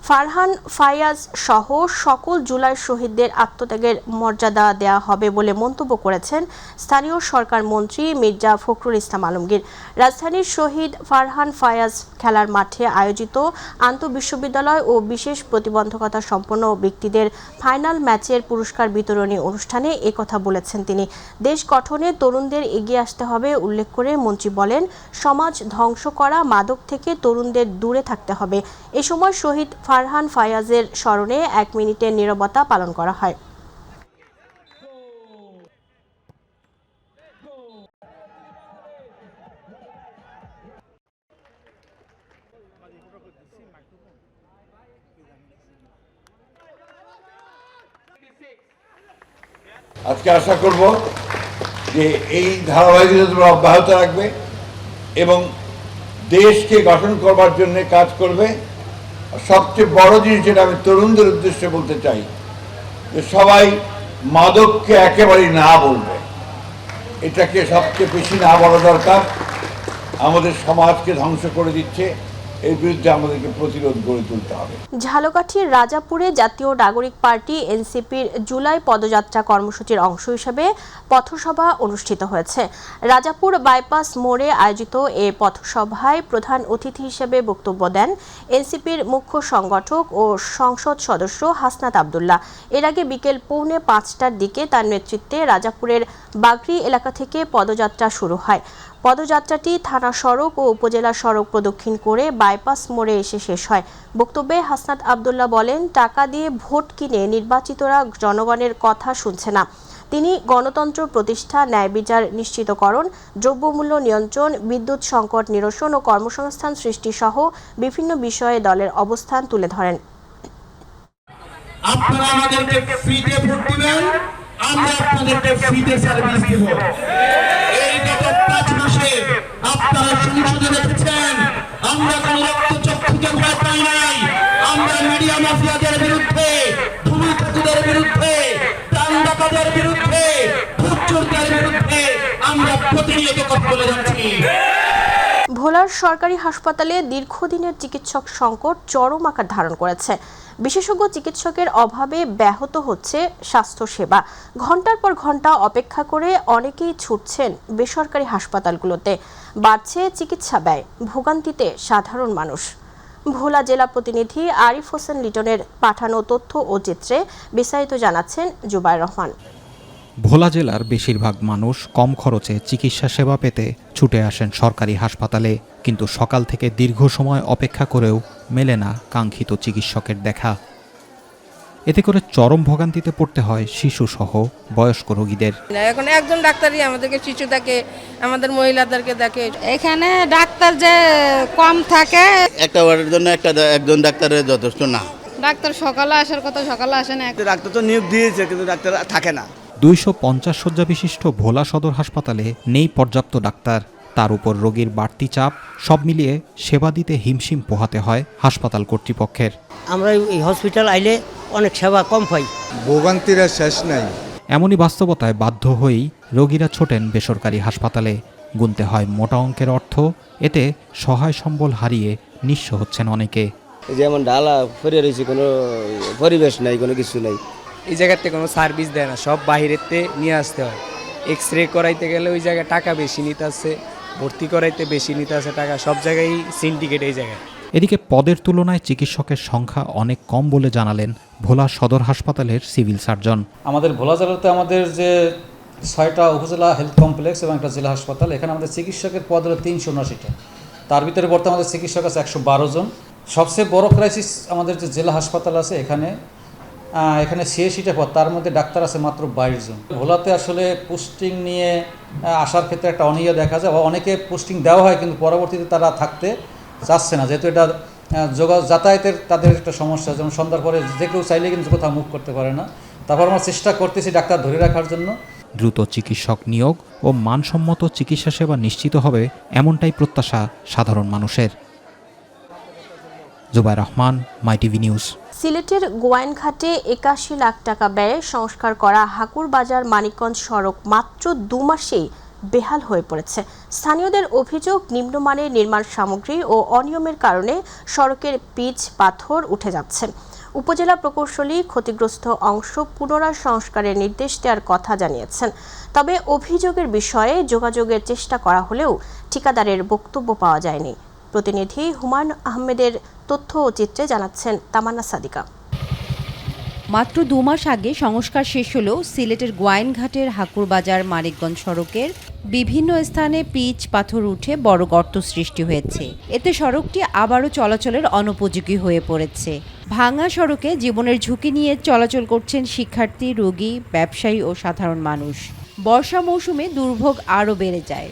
ফারহান ফায়াজ সহ সকল জুলাই শহীদদের আত্মত্যাগের মর্যাদা দেওয়া হবে বলে মন্তব্য করেছেন স্থানীয় সরকার মন্ত্রী মির্জা ফখরুল ইসলাম আলমগীর। রাজধানীর শহীদ ফারহান ফায়াজ খেলার মাঠে আয়োজিত আন্তঃবিশ্ববিদ্যালয় ও বিশেষ প্রতিবন্ধকতা সম্পন্ন ব্যক্তিদের ফাইনাল ম্যাচের পুরস্কার বিতরণী অনুষ্ঠানে একথা বলেছেন তিনি। দেশ গঠনে তরুণদের এগিয়ে আসতে হবে উল্লেখ করে মন্ত্রী বলেন, সমাজ ধ্বংস করা মাদক থেকে তরুণদের দূরে থাকতে হবে। এ সময় শহীদ ফারহান ফায়াজের স্মরণে 1 মিনিটের নীরবতা পালন করা হয়। আজকে আশা করব যে এই ধারাবাহিকতা অব্যাহত রাখবে এবং দেশকে গঠন করবার জন্য কাজ করবে। সবচেয়ে বড় জিনিস যেটা আমি তরুণদের উদ্দেশ্যে বলতে চাই যে সবাই মাদককে একেবারেই না বলবে, এটাকে সবচেয়ে বেশি না বলা দরকার। আমাদের সমাজকে ধ্বংস করে দিচ্ছে, এর বিরুদ্ধে আমাদেরকে প্রতিরোধ গড়ে তুলতে হবে। ঝালকাঠির রাজাপুরে জাতীয় নাগরিক পার্টি এনসিপির জুলাই পদযাত্রা কর্মসূচির অংশ হিসেবে পথসভা অনুষ্ঠিত হয়েছে। রাজাপুর বাইপাস মোড়ে আয়োজিত এ পথসভায় প্রধান অতিথি হিসেবে বক্তব্য দেন এনসিপির মুখ্য সংগঠক ও সংসদ সদস্য হাসনাত আবদুল্লাহ। এর আগে বিকেল 4:45টার দিকে তার নেতৃত্বে রাজাপুরের বাগরি এলাকা থেকে পদযাত্রা শুরু হয়। পদযাত্রাটি থানা সড়ক ও উপজেলা সড়ক প্রদক্ষিণ করে বাইপাস মোড়ে এসে শেষ হয়। বক্তব্যে হাসনাত আবদুল্লাহ বলেন, টাকা দিয়ে ভোট কিনে নির্বাচিতরা জনগণের কথা শুনছে না। তিনি গণতন্ত্র প্রতিষ্ঠা, ন্যায় বিচার নিশ্চিতকরণ, দ্রব্যমূল্য নিয়ন্ত্রণ, বিদ্যুৎ সংকট নিরসন ও কর্মসংস্থান সৃষ্টি সহ বিভিন্ন বিষয়ে দলের অবস্থান তুলে ধরেন। আপনারা আমাদেরকে ফ্রিতে ভোট দিবেন, আমরা আপনাদেরকে ফ্রিতে সার্ভিস দেব। এই গত 5 মাসে আপনারা সংসদে দেখেছেন আমরা কোনো রক্তচক্ষুকে ভয় পাই নাই। আমরা মিডিয়া মাফিয়াদের বিরুদ্ধে, ভূমিপতিদের বিরুদ্ধে, প্রাণ ডাকাতের বিরুদ্ধে, ভোট চোরদের বিরুদ্ধে আমরা প্রতিনিয়ত কথা বলে যাচ্ছি। ভোলার সরকারি হাসপাতালে দীর্ঘদিনের চিকিৎসক সংকট চরম আকার ধারণ করেছে। বিশেষজ্ঞ চিকিৎসকের অভাবে ব্যাহত হচ্ছে স্বাস্থ্যসেবা। ঘন্টার পর ঘন্টা অপেক্ষা করে অনেকেই ছুটছেন বেসরকারি হাসপাতালগুলোতে। বাড়ছে চিকিৎসা ব্যয়, ভোগান্তিতে সাধারণ মানুষ। ভোলা জেলা প্রতিনিধি আরিফ হোসেন লিটনের পাঠানো তথ্য ও চিত্রে বিস্তারিত জানাচ্ছেন জুবায়ের রহমান। ভোলা জেলার বেশিরভাগ মানুষ কম খরচে চিকিৎসা সেবা পেতে ছুটে আসেন সরকারি হাসপাতালে, কিন্তু সকাল থেকে দীর্ঘ সময় অপেক্ষা করেও মেলে না কাঙ্ক্ষিত চিকিৎসকের দেখা। এতে করে চরম ভোগান্তিতে পড়তে হয় শিশুসহ বয়স্ক রোগীদের। এখন একজন ডাক্তারই আমাদেরকে শিশু দেখে, আমাদের মহিলাদেরকে দেখে। এখানে ডাক্তার যে কম থাকে, একটা ওয়ার্ডের জন্য একজন ডাক্তারের যথেষ্ট না। ডাক্তার সকালে আসার কথা সকালে আসে না। ডাক্তার তো নিয়োগ দিয়েছে কিন্তু ডাক্তার থাকে না। 250 শয্যা বিশিষ্ট ভোলা সদর হাসপাতালে নেই পর্যাপ্ত ডাক্তার। তার উপর রোগীর বাড়তি চাপ, সব মিলিয়ে সেবা দিতে হিমশিম পোহাতে হয় হাসপাতাল কর্তৃপক্ষের। আমরা এই হসপিটাল আইলে অনেক সেবা কম পাই, ভোগান্তিরা শেষ নাই। এমনই বাস্তবতায় বাধ্য হয়েই রোগীরা ছোটেন বেসরকারি হাসপাতালে। গুনতে হয় মোটা অঙ্কের অর্থ, এতে সহায় সম্বল হারিয়ে নিঃস্ব হচ্ছেন অনেকে। যেমন ডালা ফেরে রয়েছে, কোনো পরিবেশ নাই, কোনো কিছু নাই। এই জায়গাতে কোনো সার্ভিস দেয় না, সব বাহিরেতে নিয়ে আসতে হয়। এক্স-রে করাইতে গেলে ওই জায়গায় টাকা বেশি নিতে আছে, ভর্তি করাইতে বেশি নিতে আছে টাকা, সব জায়গায় সিন্ডিকেট এই জায়গায়। এদিকে পদের তুলনায় চিকিৎসকের সংখ্যা অনেক কম বলে জানালেন ভোলা সদর হাসপাতালের সিভিল সার্জন। আমাদের ভোলা জেলাতে আমাদের যে 6টা উপজেলা হেলথ কমপ্লেক্স এবং একটা জেলা হাসপাতাল, এখানে আমাদের চিকিৎসকের পদ হলো 379টা। তার ভিতরে বর্তমানে আমাদের চিকিৎসক আছে 112 জন। সবচেয়ে বড় ক্রাইসিস আমাদের যে জেলা হাসপাতাল আছে, এখানে 86টা পদ, তার মধ্যে ডাক্তার আছে মাত্র 22 জন। ভোলাতে আসলে পোস্টিং নিয়ে আসার ক্ষেত্রে একটা অনীহা দেখা যায়। অনেকে পোস্টিং দেওয়া হয় কিন্তু পরবর্তীতে তারা থাকতে চাচ্ছে না, যেহেতু এটা যাতায়াতের তাদের একটা সমস্যা। যেমন সন্ধ্যার পরে যে কেউ চাইলে কিন্তু কোথাও মুভ করতে পারে না। তারপর আমরা চেষ্টা করতেছি ডাক্তার ধরে রাখার জন্য। দ্রুত চিকিৎসক নিয়োগ ও মানসম্মত চিকিৎসা সেবা নিশ্চিত হবে, এমনটাই প্রত্যাশা সাধারণ মানুষের। জুবায়ের রহমান, মাই টিভি নিউজ। সিলেটের গোয়াইনঘাটে 81 লাখ টাকা ব্যয়ে সংস্কার করা হাকুর বাজার মানিকগঞ্জ সড়ক মাত্র 2 মাসেই বেহাল হয়ে পড়েছে। স্থানীয়দের অভিযোগ, নিম্নমানের নির্মাণ সামগ্রী ও অনিয়মের কারণে সড়কের পিচ পাথর উঠে যাচ্ছে। উপজেলা প্রকৌশলী ক্ষতিগ্রস্ত অংশ পুনরায় সংস্কারের নির্দেশ দেওয়ার কথা জানিয়েছেন। তবে অভিযোগের বিষয়ে যোগাযোগের চেষ্টা করা হলেও ঠিকাদারের বক্তব্য পাওয়া যায়নি। প্রতিনিধি হুমায়ুন আহমেদের তথ্য ও চিত্রে জানাচ্ছেন তামান্না সাদিকা। মাত্র 2 মাস আগে সংস্কার শেষ হলেও সিলেটের গোয়াইনঘাটের হাকুরবাজার মানিকগঞ্জ সড়কের বিভিন্ন স্থানে পিচ পাথর উঠে বড় গর্ত সৃষ্টি হয়েছে। এতে সড়কটি আবারও চলাচলের অনুপযোগী হয়ে পড়েছে। ভাঙা সড়কে জীবনের ঝুঁকি নিয়ে চলাচল করছেন শিক্ষার্থী, রোগী, ব্যবসায়ী ও সাধারণ মানুষ। বর্ষা মৌসুমে দুর্ভোগ আরও বেড়ে যায়।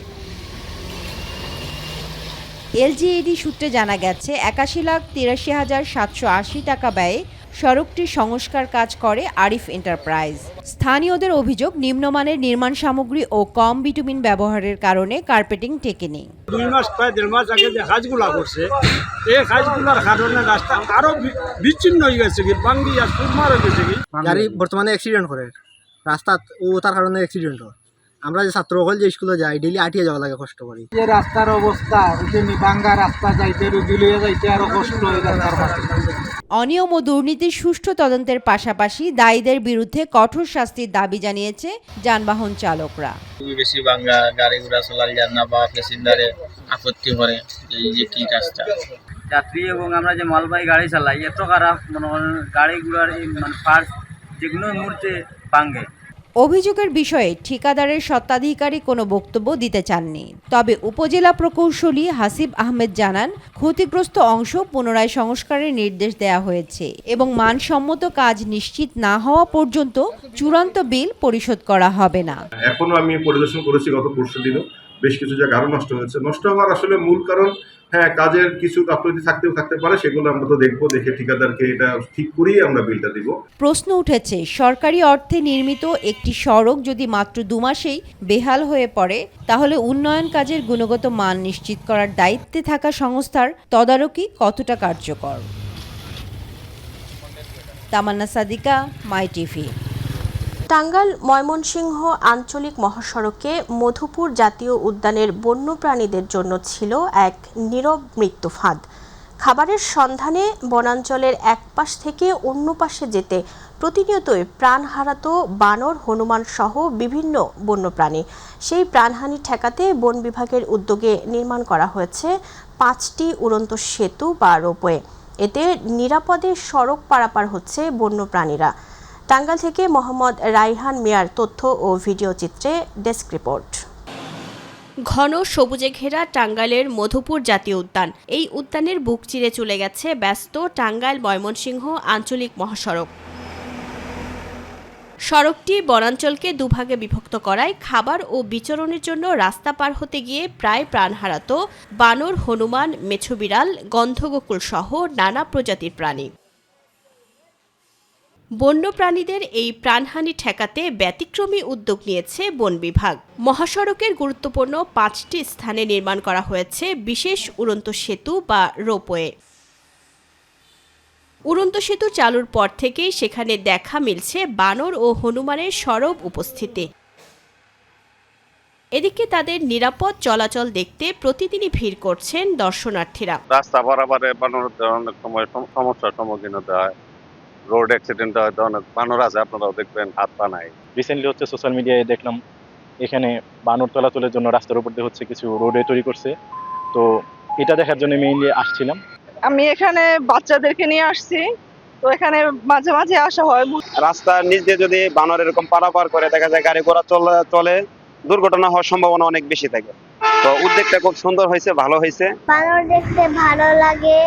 এলজিইডি সূত্রে জানা গেছে 81,83,780 টাকা ব্যয়ে সড়কটির সংস্কার কাজ করে আরিফ এন্টারপ্রাইজ। স্থানীয়দের অভিযোগ, নিম্নমানের নির্মাণ সামগ্রী ও কম বিটুমিন ব্যবহারের কারণে কার্পেটিং টেকেনি। 2 মাস প্রায় 1.5 মাস আগে যে কাজগুলা করছে, এই কাজগুলোর কারণে রাস্তা আরো বিচ্ছিন্ন হয়ে গেছে, ভাঙ্গি আর সুরমার হয়ে গেছে। গাড়ি বর্তমানে অ্যাক্সিডেন্ট করে রাস্তা, ও তার কারণে অ্যাক্সিডেন্ট হয়। আমরা যে ছাত্র হল যে স্কুলে যাই, ডেইলি আটিয়ে যাওয়া লাগে, কষ্ট করি। যে রাস্তার অবস্থা, ভাঙ্গা রাস্তা যাইতে, রুগী লিয়ে যাইতে আরো কষ্ট হয়ে যায়। অনিয়ম ও দুর্নীতির সুষ্ঠু তদন্তের পাশাপাশি দায়ীদের বিরুদ্ধে কঠোর শাস্তির দাবি জানিয়েছে যানবাহন চালকরা। বেশি ভাঙ্গা গাড়ি ঘোড়া চলার জানা বা প্যাসেঞ্জারে আপত্তি করে এই যে কি কাজটা, যাত্রী এবং আমরা যে মালবাহী গাড়ি চালাই, এত খারাপ মনে করেন গাড়ি ঘোড়ার মানে পার্টস যেগুলো মুহূর্তে ভাঙ্গে। অভিযোগের বিষয়ে ঠিকাদারের স্বত্বাধিকারী কোনো বক্তব্য দিতে চাননি। তবে উপজেলা প্রকৌশলী হাসিব আহমেদ জানান, ক্ষতিগ্রস্ত অংশ পুনরায় সংস্কারের নির্দেশ দেওয়া হয়েছে এবং মানসম্মত কাজ নিশ্চিত না হওয়া পর্যন্ত চূড়ান্ত বিল পরিশোধ করা হবে না। এখনো আমি পরিদর্শন করেছি, গত পরশু দিনও বেশ কিছু জায়গা আরো নষ্ট হয়েছে। নষ্ট হওয়ার আসলে মূল কারণ, হ্যাঁ, কাজের কিছু গাফলতি থাকতে পারে, সেগুলো আমরা তো দেখবো, দেখে ঠিকাদারকে এটা ঠিক করেই আমরা বিলটা দিব। প্রশ্ন উঠেছে, সরকারি অর্থে নির্মিত একটি সড়ক যদি মাত্র 2 মাসেই বেহাল হয়ে পড়ে, তাহলে উন্নয়ন কাজের গুণগত মান নিশ্চিত করার দায়িত্বে থাকা সংস্থার তদারকি কতটা কার্যকর। তামান্না সাদিকা, মাই টিভি। টাঙ্গাইল ময়মনসিংহ আঞ্চলিক মহাসড়কে মধুপুর জাতীয় উদ্যানের বন্যপ্রাণীদের জন্য ছিল এক নীরব মৃত্যু ফাঁদ। খাবারের সন্ধানে বনাঞ্চলের এক পাশ থেকে অন্য পাশে যেতে প্রতিনিয়তই প্রাণ হারাতো বানর, হনুমান সহ বিভিন্ন বন্যপ্রাণী। সেই প্রাণহানি ঠেকাতে বন বিভাগের উদ্যোগে নির্মাণ করা হয়েছে 5টি উড়ন্ত সেতু বা রোপওয়ে। এতে নিরাপদে সড়ক পারাপার হচ্ছে বন্যপ্রাণীরা। টাঙ্গাইল থেকে মোহাম্মদ রাইহান মিয়ার তথ্য ও ভিডিও চিত্রে ডেস্ক রিপোর্ট। ঘন সবুজে ঘেরা টাঙ্গাইলের মধুপুর জাতীয় উদ্যান। এই উদ্যানের বুক চিরে চলে গেছে ব্যস্ত টাঙ্গাইল ময়মনসিংহ আঞ্চলিক মহাসড়ক। সড়কটি বনাঞ্চলকে দুভাগে বিভক্ত করায় খাবার ও বিচরণের জন্য রাস্তা পার হতে গিয়ে প্রায় প্রাণ হারাতো বানর, হনুমান, মেছো বিড়াল, গন্ধগোকুল সহ নানা প্রজাতির প্রাণী। বন্যপ্রাণীদের এই প্রাণহানি ঠেকাতে ব্যতিক্রমী উদ্যোগ নিয়েছে বন বিভাগ। মহাসড়কের গুরুত্বপূর্ণ 5টি স্থানে নির্মাণ করা হয়েছে বিশেষ উড়ন্ত সেতু বা রোপওয়ে। উড়ন্ত সেতু চালুর পর থেকেই সেখানে দেখা মিলছে বানর ও হনুমানের সরব উপস্থিতি। এদিকে তাদের নিরাপদ চলাচল দেখতে প্রতিদিনই ভিড় করছেন দর্শনার্থীরা। রাস্তা পারাপারে বানরদের অনেক সময় সমস্যার সম্মুখীন হতে হয়। রোড অ্যাক্সিডেন্ট হয়তো অনেক বানর আছে, আপনারাও দেখবেন, হাত পা নাই। রিসেন্টলি হচ্ছে সোশ্যাল মিডিয়ায় দেখলাম এখানে বানর চলাচলের জন্য রাস্তার উপর দিয়ে হচ্ছে কিছু রোডে তৈরি করছে, তো এটা দেখার জন্য মেইনলি আসছিলাম। আমি এখানে বাচ্চাদেরকে নিয়ে আসছি, তো এখানে মাঝে মাঝে আসা হয়। রাস্তার নিচ দিয়ে যদি বানর এরকম পারাপার করে, দেখা যায় গাড়ি ঘোড়া চলে দুর্ঘটনা হওয়ার সম্ভাবনা অনেক বেশি থাকে। তো উদ্যোগটা খুব সুন্দর হয়েছে, ভালো হয়েছে। বানর দেখতে ভালো লাগে,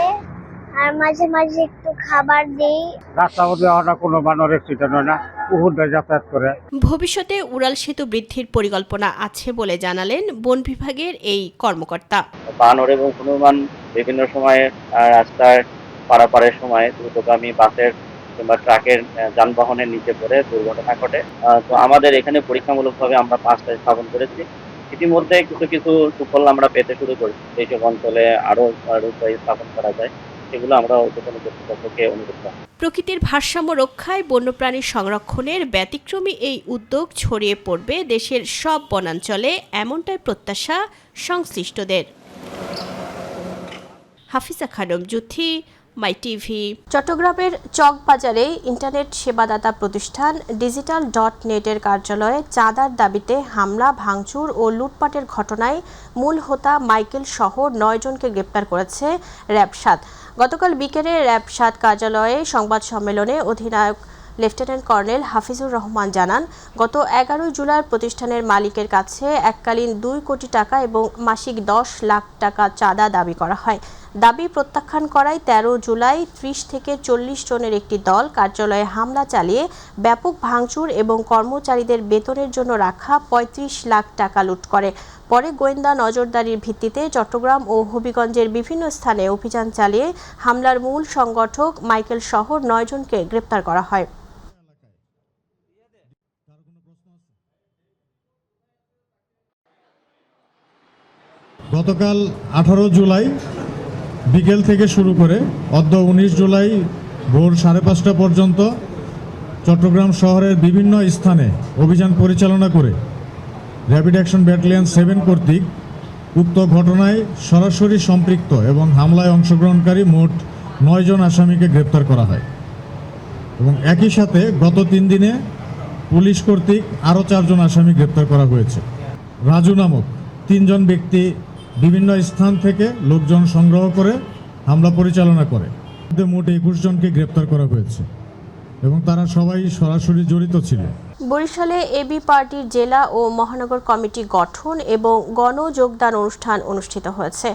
আর মাঝে মাঝে একটু খাবার দেই। রাস্তা মধ্যে কোনো বানর অ্যাক্সিডেন্ট হয় না, উহুদে যাতায়াত করে। ভবিষ্যতে উড়াল সেতু বৃদ্ধির পরিকল্পনা আছে বলে জানালেন বন বিভাগের এই কর্মকর্তা। বানর এবং হনুমান বিভিন্ন সময়ে রাস্তায় পারাপারের সময় দ্রুতগামী বাসের কিংবা ট্রাকের যানবাহনের নিচে পড়ে দুর্ঘটনা ঘটে। তো আমাদের এখানে পরীক্ষামূলকভাবে আমরা 5টা স্থাপন করেছি। ইতিমধ্যে কিছু সুফল আমরা পেতে শুরু করেছি। এইসব অঞ্চলে আরো রূপে স্থাপন করা যায় সেগুলো আমরা ঊর্ধ্বতন কর্তৃপক্ষকে অনুরোধ করব। প্রকৃতির ভারসাম্য রক্ষায় বন্যপ্রাণী সংরক্ষণের ব্যতিক্রমী এই উদ্যোগ ছড়িয়ে পড়বে দেশের সব বনাঞ্চলে, এমনটাই প্রত্যাশা সংশ্লিষ্টদের। হাফিজা খানম জুথি, মাই টিভি। চট্টগ্রামের চকবাজারে ইন্টারনেট সেবাদাতা প্রতিষ্ঠান digital.net-এর কার্যালয়ে চাঁদার দাবিতে হামলা, ভাঙচুর ও লুটপাটের ঘটনায় মূল হোতা মাইকেল সহ 9 জনকে গ্রেপ্তার করেছে র্যাব 7। গতকাল বিকেলে র্যাব 7 কার্যালয়ে সংবাদ সম্মেলনে অধিনায়ক লেফটেন্যান্ট কর্নেল হাফিজুর রহমান জানান, গত 11 জুলাই প্রতিষ্ঠানের মালিকের কাছে এককালীন 2 কোটি টাকা এবং মাসিক 10 লাখ টাকা চাঁদা দাবি করা হয়। দাবি প্রত্যাখ্যান করায় 13 জুলাই 30 থেকে 40 জনের একটি দল কার্যালয়ে হামলা চালিয়ে ব্যাপক ভাঙচুর এবং কর্মচারীদের বেতনের জন্য রাখা 35 লাখ টাকা লুট করে। পরে গোয়েন্দা নজরদারির ভিত্তিতে চট্টগ্রাম ও হবিগঞ্জের বিভিন্ন স্থানে অভিযান চালিয়ে হামলার মূল সংগঠক মাইকেল সহ 9 জনকে গ্রেপ্তার করা হয়। গতকাল 18 জুলাই বিকেল থেকে শুরু করে অদ্য 19 জুলাই ভোর 5:30 পর্যন্ত চট্টগ্রাম শহরের বিভিন্ন স্থানে অভিযান পরিচালনা করে র্যাপিড অ্যাকশন ব্যাটালিয়ন 7 কর্তৃক উক্ত ঘটনায় সরাসরি সম্পৃক্ত এবং হামলায় অংশগ্রহণকারী মোট 9 জন আসামিকে গ্রেপ্তার করা হয় এবং একই সাথে গত 3 দিনে পুলিশ কর্তৃক আরও 4 জন আসামি গ্রেপ্তার করা হয়েছে। রাজু নামক 3 জন ব্যক্তি বিভিন্ন স্থান থেকে লোকজন সংগ্রহ করে হামলা পরিচালনা করে। মোট 21 জনকে গ্রেপ্তার করা হয়েছে এবং তারা সবাই সরাসরি জড়িত ছিল। বরিশালে এবি পার্টির জেলা ও মহানগর কমিটি গঠন এবং গণযোগদান অনুষ্ঠান অনুষ্ঠিত হয়েছে।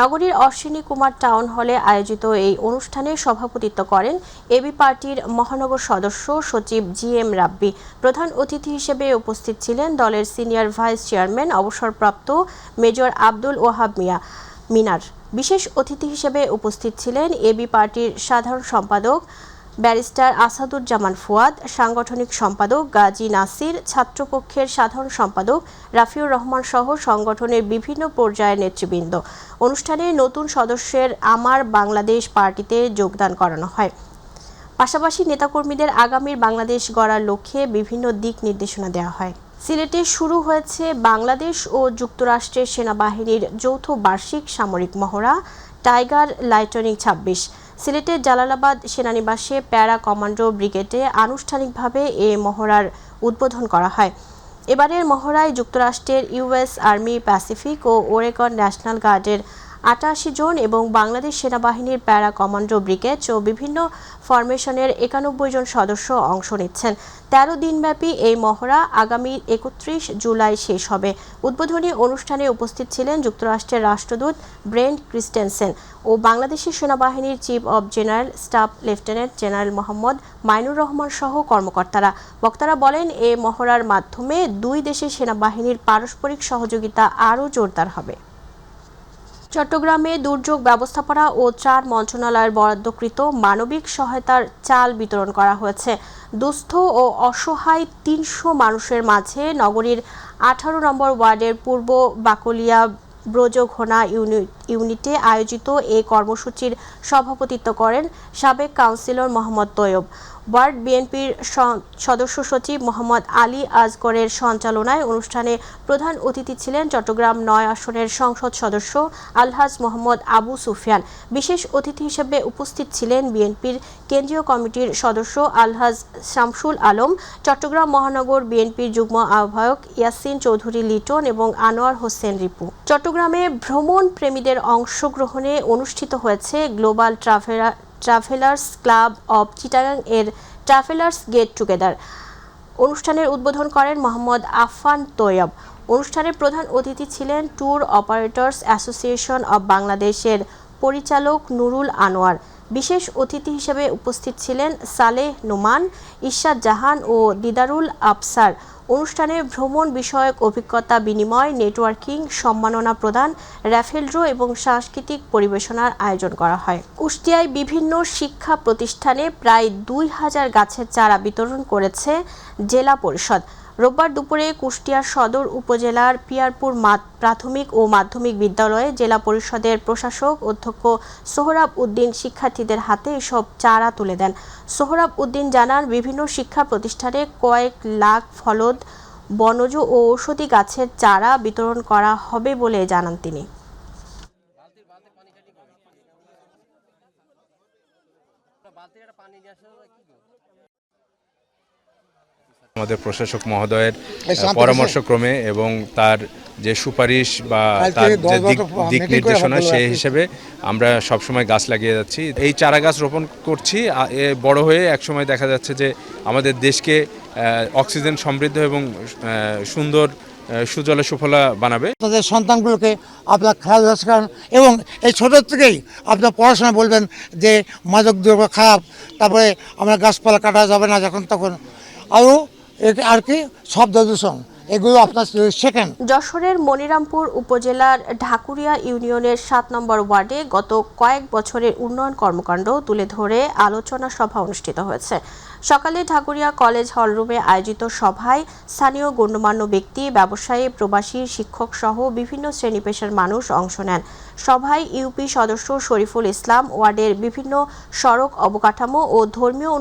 নগরীর অশ্বিনী কুমার টাউন হলে আয়োজিত এই অনুষ্ঠানে সভাপতিত্ব করেন এবি পার্টির মহানগর সদস্য সচিব GM রাব্বি। প্রধান অতিথি হিসেবে উপস্থিত ছিলেন দলের সিনিয়র ভাইস চেয়ারম্যান অবসরপ্রাপ্ত মেজর আব্দুল ওয়াহাব মিনার। বিশেষ অতিথি হিসেবে উপস্থিত ছিলেন এবি পার্টির সাধারণ সম্পাদক ব্যারিস্টার আসাদুজ্জামান ফুয়াদ, সাংগঠনিক সম্পাদক গাজী নাসির, ছাত্রপক্ষের সাধারণ সম্পাদক রাফিউর রহমান সহ সংগঠনের বিভিন্ন পর্যায়ের নেতৃবৃন্দ। অনুষ্ঠানে নতুন সদস্যের আমার বাংলাদেশ পার্টিতে যোগদান করানো হয়। পাশাপাশি নেতাকর্মীদের আগামীর বাংলাদেশ গড়ার লক্ষ্যে বিভিন্ন দিক নির্দেশনা দেওয়া হয়। সিলেটে শুরু হয়েছে বাংলাদেশ ও যুক্তরাষ্ট্রের সেনাবাহিনীর যৌথ বার্ষিক সামরিক মহড়া টাইগার লাইটনিং 26। সিলেটের জালালাবাদ সেনানিবাসে প্যারা কমান্ডো ব্রিগেডে আনুষ্ঠানিকভাবে এ মহড়ার উদ্বোধন করা হয়। এবারের মহড়ায় যুক্তরাষ্ট্রের US আর্মি প্যাসিফিক ও ওরেগন ন্যাশনাল গার্ডের 88 জন এবং বাংলাদেশ সেনাবাহিনীর প্যারা কমান্ডো ব্রিগেড ও বিভিন্ন ফরমেশনের 91 জন সদস্য অংশ নিচ্ছেন। 13 দিনব্যাপী এই মহড়া আগামী 31 জুলাই শেষ হবে। উদ্বোধনী অনুষ্ঠানে উপস্থিত ছিলেন যুক্তরাষ্ট্রের রাষ্ট্রদূত ব্রেন্ট ক্রিস্টেনসেন ও বাংলাদেশের সেনাবাহিনীর chief of general staff lieutenant general Mohammad Mainur Rahman সহ কর্মকর্তারা। বক্তারা বলেন, এই মহড়ার মাধ্যমে দুই দেশের সেনাবাহিনীর পারস্পরিক সহযোগিতা আরও জোরদার হবে। চট্টগ্রামে দুর্যোগ ব্যবস্থাপনা ও ত্রাণ মন্ত্রণালয়ের বরাদ্দকৃত মানবিক সহায়তার চাল বিতরণ করা হয়েছে। দুস্থ ও অসহায় 300 মানুষের মাঝে নগরীর 18 নম্বর ওয়ার্ডের পূর্ব বাকলিয়া ব্রজঘোনা ইউনিটে আয়োজিত এই কর্মসূচির সভাপতিত্ব করেন সাবেক কাউন্সিলর মোহাম্মদ তৈয়ব। ওয়ার্ড বিএনপির সদস্য সচিব মোহাম্মদ আলী আজগরের সঞ্চালনায় অনুষ্ঠানে প্রধান অতিথি ছিলেন চট্টগ্রাম 9 আসনের সংসদ সদস্য আলহাজ মোহাম্মদ আবু সুফিয়ান। বিশেষ অতিথি হিসেবে উপস্থিত ছিলেন বিএনপির কেন্দ্রীয় কমিটির সদস্য আলহাজ শামসুল আলম, চট্টগ্রাম মহানগর বিএনপির যুগ্ম আহ্বায়ক ইয়াসিন চৌধুরী লিটন এবং আনোয়ার হোসেন রিপু। চট্টগ্রামে ভ্রমণ প্রেমীদের অংশগ্রহণে অনুষ্ঠিত হয়েছে global travellers club of Chittagong এর ট্রাভেলার্স গেট টুগেদার। অনুষ্ঠানের উদ্বোধন করেন মোহাম্মদ আফফান তৈয়ব। অনুষ্ঠানের প্রধান অতিথি ছিলেন ট্যুর অপারেটর্স অ্যাসোসিয়েশন অব বাংলাদেশের পরিচালক নুরুল আনোয়ার। বিশেষ অতিথি হিসেবে উপস্থিত ছিলেন সালেহ নোমান, ইশাদ জাহান ও দিদারুল আফসার। অনুষ্ঠানে ভ্রমণ বিষয়ক অভিজ্ঞতা বিনিময়, নেটওয়ার্কিং, সম্মাননা প্রদান, র্যাফেল ড্র এবং সাংস্কৃতিক পরিবেশনার আয়োজন করা হয়। কুষ্টিয়ায় বিভিন্ন শিক্ষা প্রতিষ্ঠানে প্রায় 2000 গাছের চারা বিতরণ করেছে জেলা পরিষদ। রোববার দুপুরে কুষ্টিয়া সদর উপজেলার পিয়ারপুর প্রাথমিক ও মাধ্যমিক বিদ্যালয়ে জেলা পরিষদের প্রশাসক অধ্যক্ষ সোহরাব উদ্দিন শিক্ষার্থীদের হাতে এসব চারা তুলে দেন। সোহরাব উদ্দিন জানান, বিভিন্ন শিক্ষা প্রতিষ্ঠানে কয়েক লাখ ফলদ, বনজ ও ঔষধি গাছের চারা বিতরণ করা হবে বলে জানান তিনি। আমাদের প্রশাসক মহোদয়ের পরামর্শক্রমে এবং তার যে সুপারিশ বা তার যে দিক নির্দেশনা সেই হিসেবে আমরা সবসময় গাছ লাগিয়ে যাচ্ছি। এই চারা গাছ রোপণ করছি, বড় হয়ে একসময় দেখা যাচ্ছে যে আমাদের দেশকে অক্সিজেন সমৃদ্ধ এবং সুন্দর সুজলা সুফলা বানাবে। তাদের সন্তানগুলোকে আপনার খেলাধুলা শেখান এবং এই ছোট থেকেই আপনার পড়াশোনা বলবেন যে মাদক দ্রব্য খারাপ, তারপরে আমরা গাছপালা কাটা যাবে না যখন তখন, আর কি শব্দ দূষণ, এগুলো আপনার শেখেন। যশোরের মনিরামপুর উপজেলার ঢাকুরিয়া ইউনিয়নের 7 নম্বর ওয়ার্ডে গত কয়েক বছরের উন্নয়ন কর্মকাণ্ড তুলে ধরে আলোচনা সভা অনুষ্ঠিত হয়েছে। সকালে ঢাকুরিয়া কলেজ হলরুমে আয়োজিত সভায় স্থানীয় গণ্যমান্য ব্যক্তি, ব্যবসায়ী, প্রবাসী, শিক্ষক সহ বিভিন্ন শ্রেণী পেশার মানুষ অংশ নেন। সভায় ইউপি সদস্য শরীফুল ইসলাম ওয়ার্ডের বিভিন্ন সড়ক অবকাঠামো ও ধর্মীয়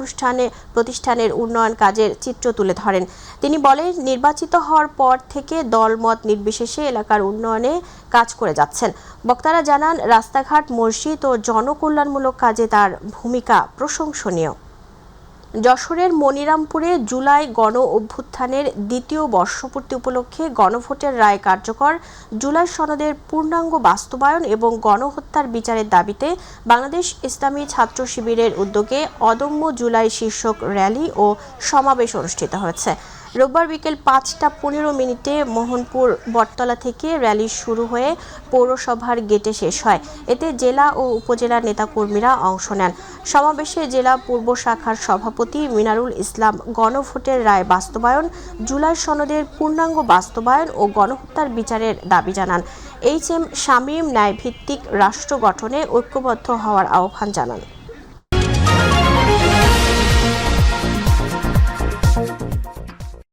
প্রতিষ্ঠানের উন্নয়ন কাজের চিত্র তুলে ধরেন। তিনি বলেন, নির্বাচিত হওয়ার পর থেকে দলমত নির্বিশেষে এলাকার উন্নয়নে কাজ করে যাচ্ছেন। বক্তারা জানান, রাস্তাঘাট, মসজিদ ও জনকল্যাণমূলক কাজে তার ভূমিকা প্রশংসনীয়। যশোরের মনিরামপুরে জুলাই গণ অভ্যুত্থানের দ্বিতীয় বর্ষপূর্তি উপলক্ষে গণভোটের রায় কার্যকর, জুলাই সনদের পূর্ণাঙ্গ বাস্তবায়ন এবং গণহত্যার বিচারের দাবিতে বাংলাদেশ ইসলামী ছাত্র শিবিরের উদ্যোগে অদম্য জুলাই শীর্ষক র্যালি ও সমাবেশ অনুষ্ঠিত হয়েছে। রোববার বিকেল 5টা 15 মোহনপুর বটতলা থেকে র্যালি শুরু হয়ে পৌরসভার গেটে শেষ হয়। এতে জেলা ও উপজেলার নেতাকর্মীরা অংশ নেন। সমাবেশে জেলা পূর্ব শাখার সভাপতি মিনারুল ইসলাম গণভোটের রায় বাস্তবায়ন, জুলাই সনদের পূর্ণাঙ্গ বাস্তবায়ন ও গণহত্যার বিচারের দাবি জানান। এইচ এম শামীম ন্যায়ভিত্তিক রাষ্ট্র গঠনে ঐক্যবদ্ধ হওয়ার আহ্বান জানান।